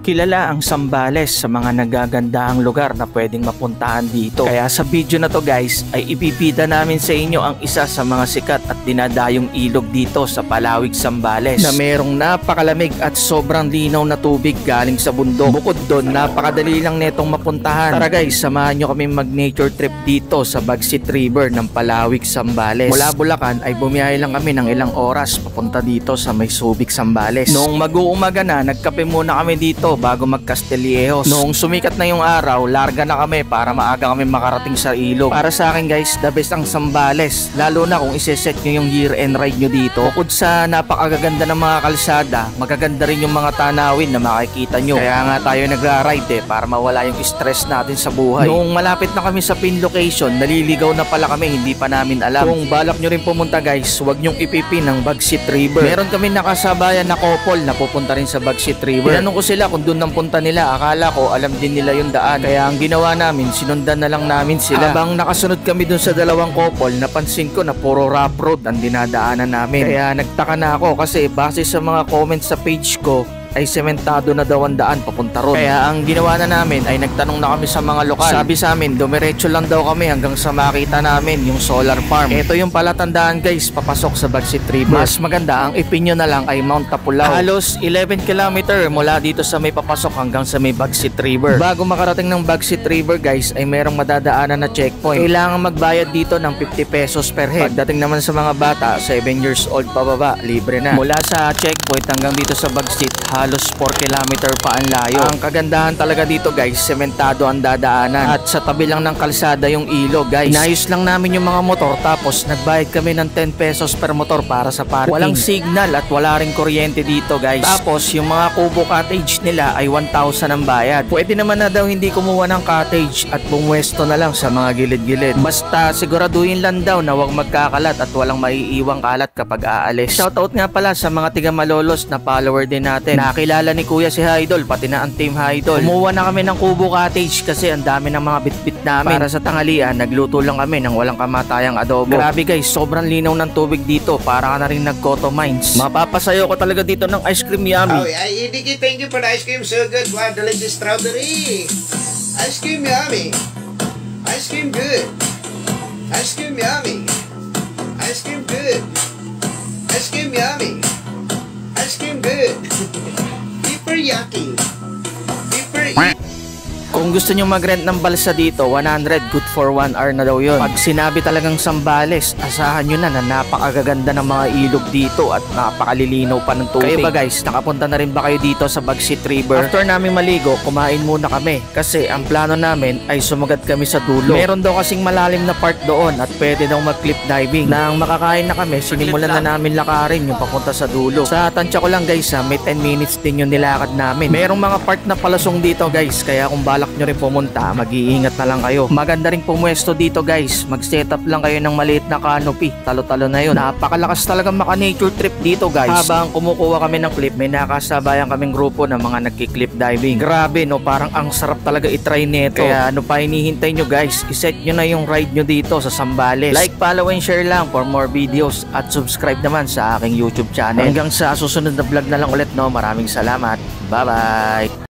Kilala ang Zambales sa mga nagagandahang lugar na pwedeng mapuntahan dito. Kaya sa video na to guys ay ibibida namin sa inyo ang isa sa mga sikat at dinadayong ilog dito sa Palawig, Zambales na merong napakalamig at sobrang linaw na tubig galing sa bundok. Bukod doon, napakadali lang netong mapuntahan. Tara guys, samahan nyo kami mag nature trip dito sa Bagsit River ng Palawig, Zambales. Mula Bulacan ay bumiyahe lang kami ng ilang oras papunta dito sa May Subic, Zambales. Noong mag-uumaga na, nagkape muna kami dito bago mag-Castillejos. Noong sumikat na yung araw, larga na kami para maaga kami makarating sa ilog. Para sa akin guys, the best ang Zambales, lalo na kung iseset nyo yung year-end ride nyo dito. Bukod sa napakaganda ng mga kalsada, magaganda rin yung mga tanawin na makikita nyo. Kaya nga tayo nagra-ride para mawala yung stress natin sa buhay. Noong malapit na kami sa pin location, naliligaw na pala kami, hindi pa namin alam. Kung balak nyo rin pumunta guys, huwag nyong ipipin ang Bagsit River. Meron kami nakasabayan na couple na pupunta rin sa Bagsit River. Tinanong ko sila kung doon ang punta nila, akala ko alam din nila yung daan. Kaya ang ginawa namin, sinundan na lang namin sila. Habang nakasunod kami doon sa dalawang couple, napansin ko na puro rough road ang dinadaanan namin. Kaya nagtaka na ako kasi base sa mga comments sa page ko, ay sementado na daw ang daan papunta ron. Kaya ang ginawa na namin ay nagtanong na kami sa mga lokal. Sabi sa amin, dumiretso lang daw kami hanggang sa makita namin yung solar farm. Ito yung palatandaan guys, papasok sa Bagsit River. Mas maganda, ang ipin nyo na lang ay Mount Tapulaw. Halos 11 km mula dito sa may papasok hanggang sa may Bagsit River. Bago makarating ng Bagsit River guys, ay merong madadaanan na checkpoint. Kailangan magbayad dito ng 50 pesos per head. Pagdating naman sa mga bata, 7 years old pababa, libre na. Mula sa checkpoint hanggang dito sa Bagsit, halos 4 km pa ang layo. Ang kagandahan talaga dito guys, sementado ang dadaanan at sa tabi lang ng kalsada yung ilog guys. Inayos lang namin yung mga motor tapos nagbayad kami ng 10 pesos per motor para sa parking. Walang signal at wala ring kuryente dito guys. Tapos yung mga kubo cottage nila ay 1,000 ang bayad. Pwede naman na daw hindi kumuha ng cottage at bumwesto na lang sa mga gilid-gilid. Basta siguraduhin lang daw na huwag magkakalat at walang maiiwang kalat kapag aalis. Shoutout nga pala sa mga tiga Malolos na follower din natin. Nakilala ni Kuya si Idol, pati na ang team Idol. Kumuha na kami ng kubo cottage kasi ang dami ng mga bitbit namin. Para sa tanghalian, nagluto lang kami ng walang kamatayang adobo. Grabe guys, sobrang linaw ng tubig dito, para ka na rin nag-Cotto Mines. Mapapasayo ko talaga dito ng ice cream yummy. Ay, Idiki, thank you for the ice cream, so good. Wow, delicious strawberry. Ice cream yummy. Ice cream good. Ice cream yummy. Ice cream good. Ice cream yummy. Ice cream good. Super yucky. Super Kung gusto nyo mag-rent ng balsa dito, 100, good for 1 hour na daw yun. Pag sinabi talagang Zambales, asahan nyo na napakagaganda ng mga ilog dito at napakalilinaw pa ng tubig. Kayo ba guys, nakapunta na rin ba kayo dito sa Bagsit River? After namin maligo, kumain muna kami kasi ang plano namin ay sumagat kami sa dulo. Meron daw kasing malalim na part doon at pwede daw mag-cliff diving. Nang makakain na kami, sinimulan na namin lakarin yung papunta sa dulo. Sa tansya ko lang guys, may 10 minutes din yung nilakad namin. Merong mga part na palusong dito guys, kaya kung balak nyo rin pumunta, mag-iingat na lang kayo. Maganda rin pumwesto dito guys, mag-setup lang kayo ng maliit na canopy, talo-talo na yun. Napakalakas talaga maka-nature trip dito guys. Habang kumukuha kami ng clip, may nakasabayan kaming grupo ng mga nagki-cliff diving. Grabe no, parang ang sarap talaga itry nito. Kaya ano pa hinihintay nyo guys, iset nyo na yung ride nyo dito sa Zambales. Like, follow and share lang for more videos at subscribe naman sa aking YouTube channel. Hanggang sa susunod na vlog na lang ulit no, maraming salamat. Bye bye.